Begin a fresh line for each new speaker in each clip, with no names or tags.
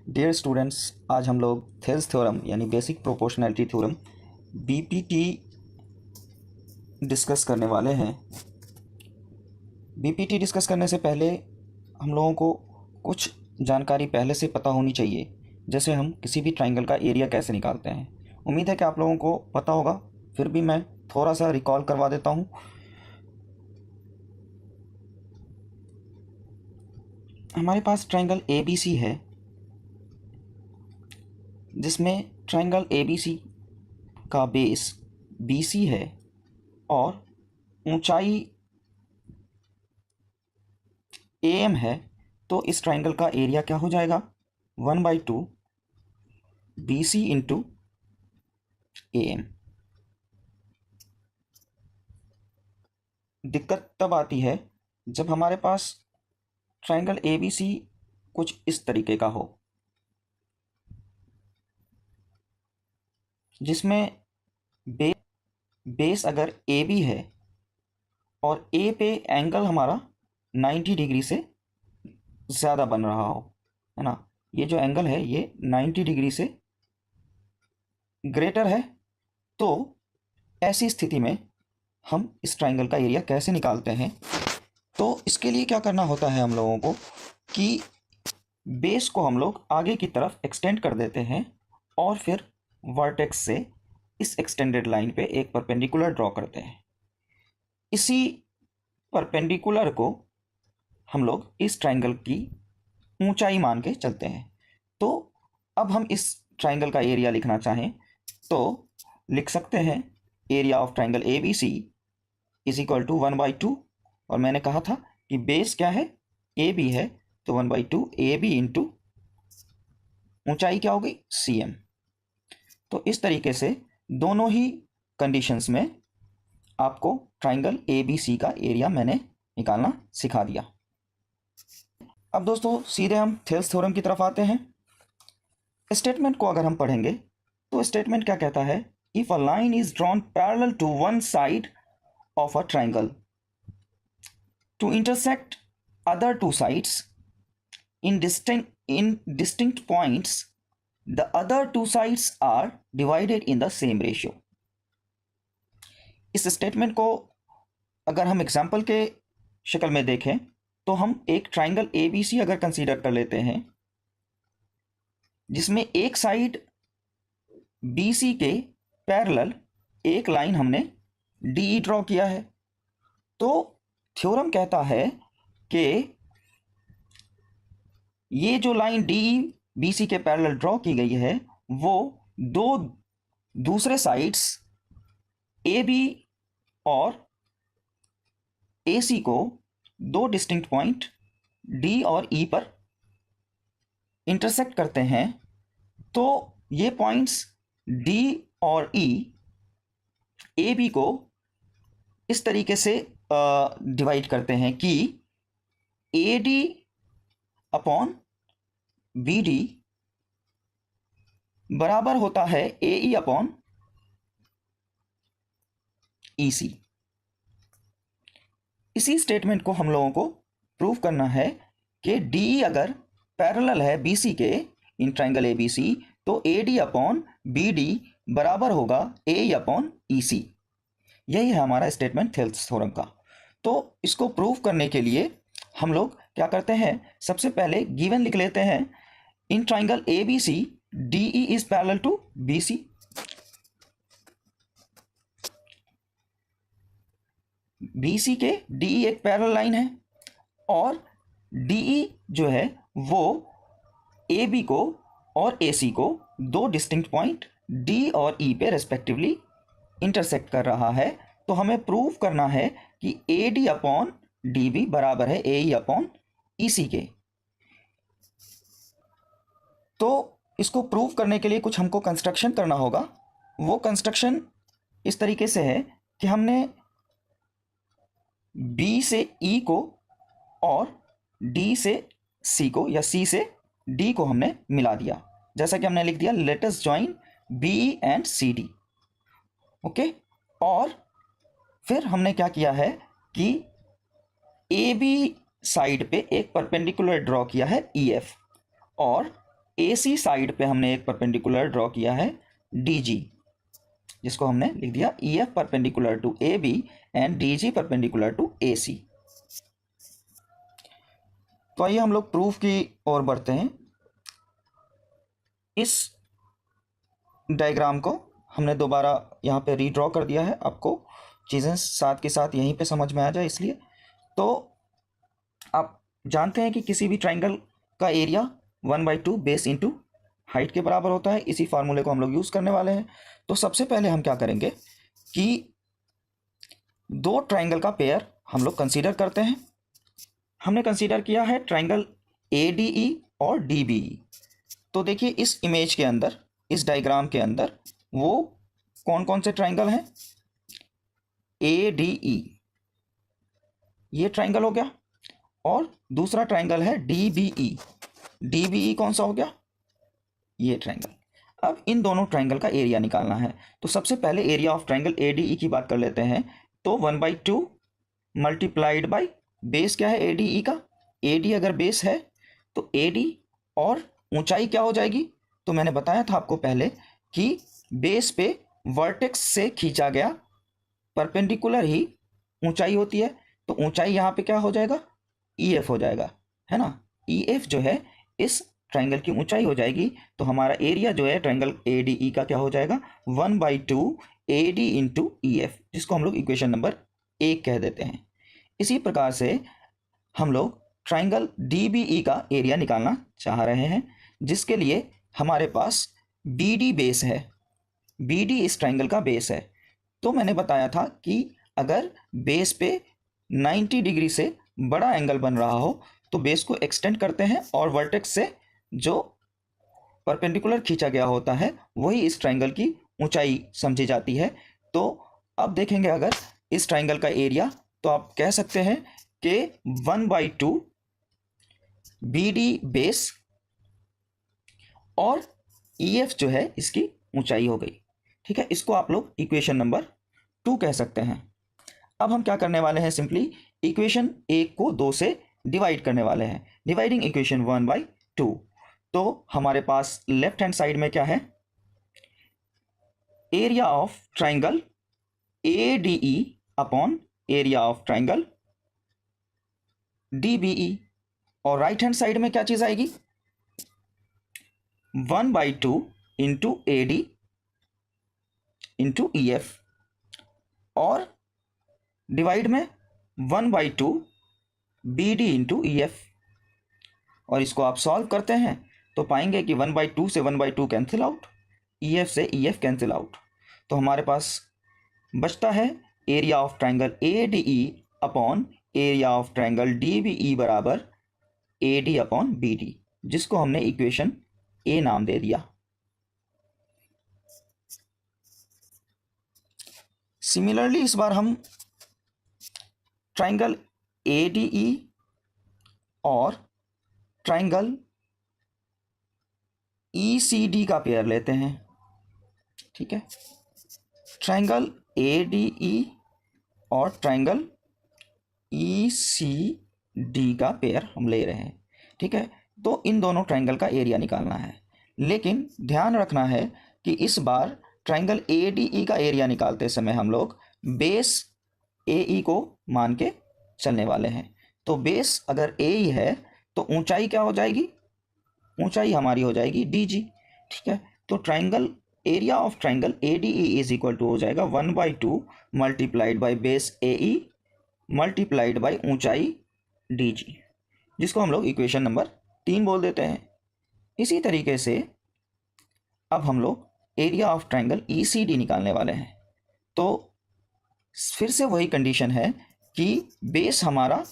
Dear students, आज हम लोग थेल्स थ्योरम यानी basic proportionality theorem BPT discuss करने वाले हैं। बीपीटी डिस्कस करने से पहले हम लोगों को कुछ जानकारी पहले से पता होनी चाहिए, जैसे हम किसी भी ट्राइंगल का एरिया कैसे निकालते हैं। उम्मीद है कि आप लोगों को पता होगा, फिर भी मैं थोड़ा सा रिकॉल करवा देता हूँ। हमारे पास ट्राइंगल ABC है, जिसमें ट्राइंगल ABC का बेस BC है और ऊंचाई AM है। तो इस ट्राइंगल का एरिया क्या हो जाएगा? 1/2 BC इंटू AM। दिक्कत तब आती है जब हमारे पास ट्राइंगल ABC कुछ इस तरीके का हो, जिसमें बेस अगर AB है और A पे एंगल हमारा 90 डिग्री से ज़्यादा बन रहा हो, है ना। ये जो एंगल है ये 90 डिग्री से ग्रेटर है। तो ऐसी स्थिति में हम इस ट्राइंगल का एरिया कैसे निकालते हैं? तो इसके लिए क्या करना होता है हम लोगों को कि बेस को हम लोग आगे की तरफ एक्सटेंड कर देते हैं और फिर वर्टेक्स से इस एक्सटेंडेड लाइन पे एक परपेंडिकुलर ड्रॉ करते हैं। इसी परपेंडिकुलर को हम लोग इस ट्राइंगल की ऊंचाई मान के चलते हैं। तो अब हम इस ट्राइंगल का एरिया लिखना चाहें तो लिख सकते हैं area of triangle ABC is equal to 1/2, और मैंने कहा था कि बेस क्या है? AB है, तो 1/2 AB इंटू ऊंचाई क्या होगी? CM। तो इस तरीके से दोनों ही कंडीशंस में आपको ट्राइंगल ABC का एरिया मैंने निकालना सिखा दिया। अब दोस्तों सीधे हम थेल्स थ्योरम की तरफ आते हैं। स्टेटमेंट को अगर हम पढ़ेंगे तो स्टेटमेंट क्या कहता है? If a line is drawn parallel to one side of a triangle to intersect other two sides in distinct points, the other two sides are divided in the same ratio। इस statement को अगर हम example के शक्ल में देखें तो हम एक ट्राइंगल ABC अगर कंसीडर कर लेते हैं, जिसमें एक साइड BC के पैरेलल एक लाइन हमने DE ड्रॉ किया है। तो थ्योरम कहता है कि ये जो लाइन DE BC के पैरेलल ड्रॉ की गई है वो दो दूसरे साइड्स AB और AC को दो डिस्टिंक्ट पॉइंट D और E पर इंटरसेक्ट करते हैं। तो ये पॉइंट्स D और E AB को इस तरीके से डिवाइड करते हैं कि AD अपॉन BD बराबर होता है AE अपॉन EC। इसी स्टेटमेंट को हम लोगों को प्रूव करना है कि DE अगर पैरेलल है BC के इन ट्राइंगल ABC, तो AD अपॉन BD बराबर होगा AE अपॉन EC। यही है हमारा स्टेटमेंट थेल्स थ्योरम का। तो इसको प्रूव करने के लिए हम लोग क्या करते हैं? सबसे पहले गिवन लिख लेते हैं। In triangle ABC DE is parallel to BC। BC के DE एक पैरेलल लाइन है और DE जो है वो AB को और AC को दो डिस्टिंक्ट पॉइंट D और E पे रेस्पेक्टिवली इंटरसेक्ट कर रहा है। तो हमें प्रूव करना है कि AD अपॉन DB बराबर है AE अपॉन EC के। तो इसको प्रूव करने के लिए कुछ हमको कंस्ट्रक्शन करना होगा। वो कंस्ट्रक्शन इस तरीके से है कि हमने B से E को और D से C को या C से D को हमने मिला दिया, जैसा कि हमने लिख दिया let us join BE and CD। Okay. और फिर हमने क्या किया है कि AB साइड पे एक परपेंडिकुलर ड्रॉ किया है EF, और AC साइड पे हमने एक परपेंडिकुलर ड्रॉ किया है DG, जिसको हमने लिख दिया EF perpendicular to AB and DG perpendicular to AC। तो आइए हम लोग प्रूफ की ओर बढ़ते हैं। इस डायग्राम को हमने दोबारा यहाँ पे रीड्रॉ कर दिया है, आपको चीज़ें साथ के साथ यहीं पे समझ में आ जाए इसलिए। तो आप जानते हैं कि किसी भी ट्राइंगल का एरिया 1/2 बेस इंटू हाइट के बराबर होता है। इसी फार्मूले को हम लोग यूज़ करने वाले हैं। तो सबसे पहले हम क्या करेंगे कि दो ट्राइंगल का पेयर हम लोग कंसीडर करते हैं। हमने कंसीडर किया है ट्राइंगल ADE और DBE। तो देखिए इस इमेज के अंदर, इस डायग्राम के अंदर वो कौन कौन से ट्राइंगल हैं? ADE, ये ट्राइंगल हो गया, और दूसरा ट्राइंगल है DBE। DBE कौन सा हो गया? ये ट्राइंगल। अब इन दोनों ट्राइंगल का एरिया निकालना है। तो सबसे पहले एरिया ऑफ ट्राइंगल ADE की बात कर लेते हैं। तो 1/2 मल्टीप्लाइड बाई बेस क्या है ADE का? AD अगर बेस है तो AD और ऊंचाई क्या हो जाएगी? तो मैंने बताया था आपको पहले कि बेस पे वर्टेक्स से खींचा गया परपेंडिकुलर ही ऊंचाई होती है। तो ऊंचाई यहाँ पे क्या हो जाएगा? EF हो जाएगा, है ना। EF जो है इस ट्राइंगल की ऊंचाई हो जाएगी। तो हमारा एरिया जो है ट्राइंगल ADE का क्या हो जाएगा? 1/2 AD इंटू EF, जिसको हम लोग इक्वेशन नंबर 1 कह देते हैं। इसी प्रकार से हम लोग ट्राइंगल DBE का एरिया निकालना चाह रहे हैं, जिसके लिए हमारे पास BD बेस है। BD इस ट्राइंगल का बेस है। तो मैंने बताया था कि अगर बेस पे 90 डिग्री से बड़ा एंगल बन रहा हो तो बेस को एक्सटेंड करते हैं और वर्टेक्स से जो परपेंडिकुलर खींचा गया होता है वही इस ट्राइंगल की ऊंचाई समझी जाती है। तो अब देखेंगे अगर इस ट्राइंगल का एरिया, तो आप कह सकते हैं कि 1/2 BD बेस और EF जो है इसकी ऊंचाई हो गई। ठीक है, इसको आप लोग इक्वेशन नंबर 2 कह सकते हैं। अब हम क्या करने वाले हैं? सिंपली इक्वेशन 1 को 2 से डिवाइड करने वाले हैं। Dividing equation 1/2। तो हमारे पास लेफ्ट हैंड साइड में क्या है? Area of triangle ADE upon area of triangle DBE। और राइट हैंड साइड में क्या चीज आएगी? 1/2 इंटू AD इंटू EF, और डिवाइड में 1/2 BD इंटू EF। और इसको आप सॉल्व करते हैं तो पाएंगे कि 1/2 से 1/2 कैंसिल आउट, EF से EF कैंसिल आउट। तो हमारे पास बचता है area of triangle ADE upon area of triangle DBE बराबर AD अपॉन BD, जिसको हमने इक्वेशन A नाम दे दिया। सिमिलरली इस बार हम ट्राइंगल ADE और ट्राइंगल ECD का पेयर लेते हैं। ठीक है, ट्राइंगल ADE और ट्राइंगल ECD का पेयर हम ले रहे हैं। ठीक है, तो इन दोनों ट्राइंगल का एरिया निकालना है। लेकिन ध्यान रखना है कि इस बार ट्राइंगल ADE का एरिया निकालते समय हम लोग बेस AE को मान के चलने वाले हैं। तो बेस अगर AE है तो ऊंचाई क्या हो जाएगी? ऊंचाई हमारी हो जाएगी DG। ठीक है, तो triangle area of triangle ADE is equal to हो जाएगा 1/2 multiplied by base AE multiplied by ऊंचाई DG, जिसको हम लोग इक्वेशन नंबर 3 बोल देते हैं। इसी तरीके से अब हम लोग एरिया ऑफ ट्राइंगल ECD निकालने वाले हैं। तो फिर से वही कंडीशन है कि बेस हमारा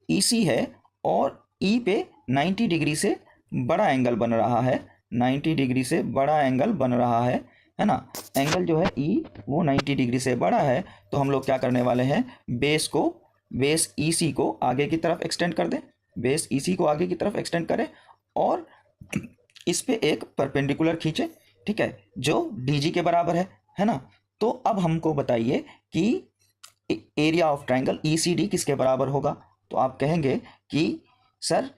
EC है और E पे 90 डिग्री से बड़ा एंगल बन रहा है, 90 डिग्री से बड़ा एंगल बन रहा है ना। एंगल जो है E वो 90 डिग्री से बड़ा है। तो हम लोग क्या करने वाले हैं? बेस EC को आगे की तरफ एक्सटेंड कर दें, बेस EC को आगे की तरफ एक्सटेंड करें और इस पे एक परपेंडिकुलर खींचे। ठीक है, जो DG के बराबर है ना। तो अब हमको बताइए कि एरिया ऑफ ट्राइंगल ECD किसके बराबर होगा? तो आप कहेंगे कि sir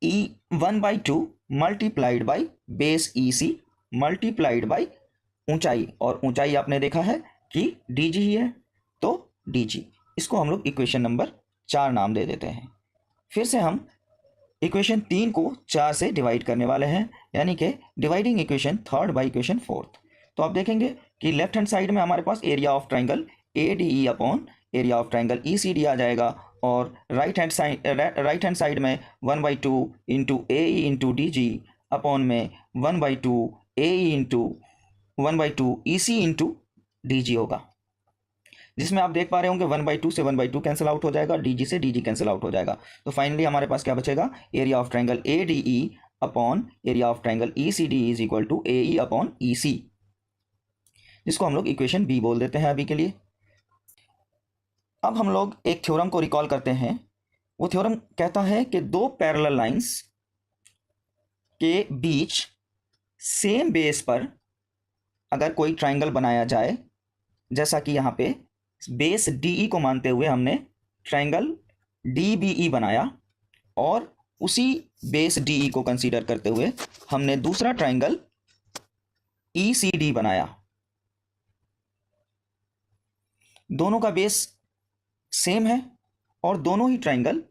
1/2 multiplied by base EC multiplied by ऊंचाई, और ऊंचाई आपने देखा है कि DG ही है, तो DG। इसको हम लोग इक्वेशन नंबर 4 नाम दे देते हैं। फिर से हम इक्वेशन 3 को 4 से डिवाइड करने वाले हैं, यानी कि डिवाइडिंग इक्वेशन 3 बाई इक्वेशन 4। तो आप देखेंगे कि लेफ्ट हैंड साइड में हमारे पास area of triangle ADE upon area of triangle ECD आ जाएगा, और राइट हैंड साइड में 1/2 into AE into DG upon में 1/2 AE into 1/2 EC into DG होगा, जिसमें आप देख पा रहे होंगे 1/2 से 1/2 कैंसिल आउट हो जाएगा, DG से DG कैंसिल आउट हो जाएगा। तो फाइनली हमारे पास क्या बचेगा, area of triangle ADE upon area of triangle ECD is equal to AE upon EC, जिसको हम लोग इक्वेशन B बोल देते हैं अभी के लिए। अब हम लोग एक थ्योरम को रिकॉल करते हैं। वो थ्योरम कहता है कि दो पैरेलल लाइंस के बीच सेम बेस पर अगर कोई ट्राइंगल बनाया जाए, जैसा कि यहाँ पे बेस DE को मानते हुए हमने ट्राइंगल DBE बनाया, और उसी बेस DE को कंसीडर करते हुए हमने दूसरा ट्राइंगल ECD बनाया। दोनों का बेस सेम है और दोनों ही ट्राइंगल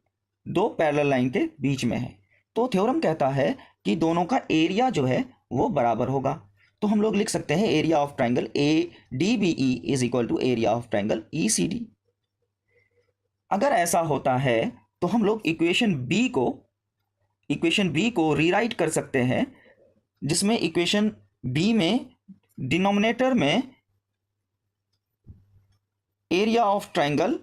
दो पैरेलल लाइन के बीच में है, तो थ्योरम कहता है कि दोनों का एरिया जो है वो बराबर होगा। तो हम लोग लिख सकते हैं area of triangle ADBE is equal to area of triangle ECD। अगर ऐसा होता है तो हम लोग इक्वेशन B को रीराइट कर सकते हैं, जिसमें इक्वेशन B में डिनोमिनेटर में एरिया ऑफ ट्राइंगल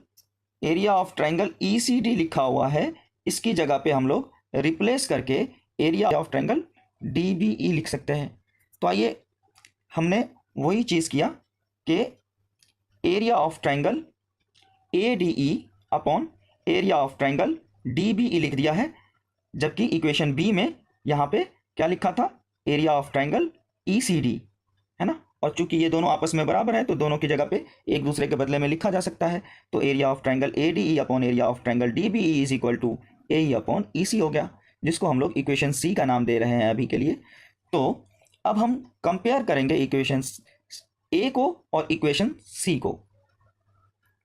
ECD लिखा हुआ है, इसकी जगह पे हम लोग रिप्लेस करके एरिया ऑफ ट्राइंगल DBE लिख सकते हैं। तो आइए हमने वही चीज़ किया कि area of triangle ADE upon area of triangle DBE लिख दिया है, जबकि इक्वेशन B में यहाँ पे क्या लिखा था, एरिया ऑफ ट्राइंगल ECD, है ना। और चूंकि ये दोनों आपस में बराबर है तो दोनों की जगह पे एक दूसरे के बदले में लिखा जा सकता है। तो area of triangle ADE upon area of triangle DBE is equal to AE upon EC हो गया, जिसको हम लोग इक्वेशन C का नाम दे रहे हैं अभी के लिए। तो अब हम कंपेयर करेंगे इक्वेशन A को और इक्वेशन C को।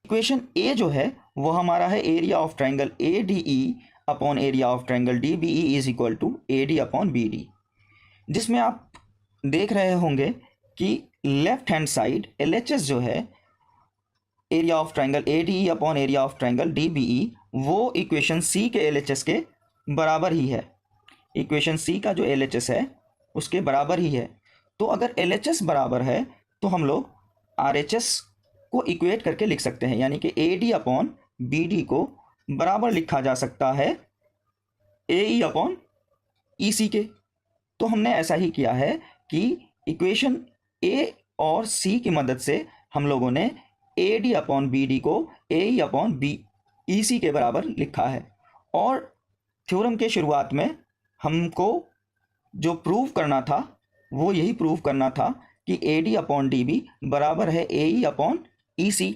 इक्वेशन A जो है वो हमारा है area of triangle ADE upon area of triangle DBE is equal to AD upon BD, जिसमें आप देख रहे होंगे कि लेफ्ट हैंड साइड LHS जो है area of triangle ADE upon area of triangle DBE वो इक्वेशन C के LHS के बराबर ही है। इक्वेशन C का जो LHS है उसके बराबर ही है। तो अगर LHS बराबर है तो हम लोग RHS को इक्वेट करके लिख सकते हैं, यानी कि AD अपॉन BD को बराबर लिखा जा सकता है AE अपॉन EC के। तो हमने ऐसा ही किया है कि इक्वेशन A और C की मदद से हम लोगों ने AD अपॉन BD को AE अपॉन EC के बराबर लिखा है। और थ्योरम के शुरुआत में हमको जो प्रूव करना था वो यही प्रूव करना था कि AD अपॉन DB बराबर है AE अपॉन EC,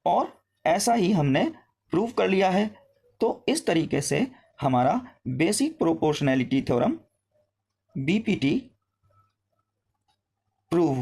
और ऐसा ही हमने प्रूव कर लिया है। तो इस तरीके से हमारा basic proportionality theorem BPT prove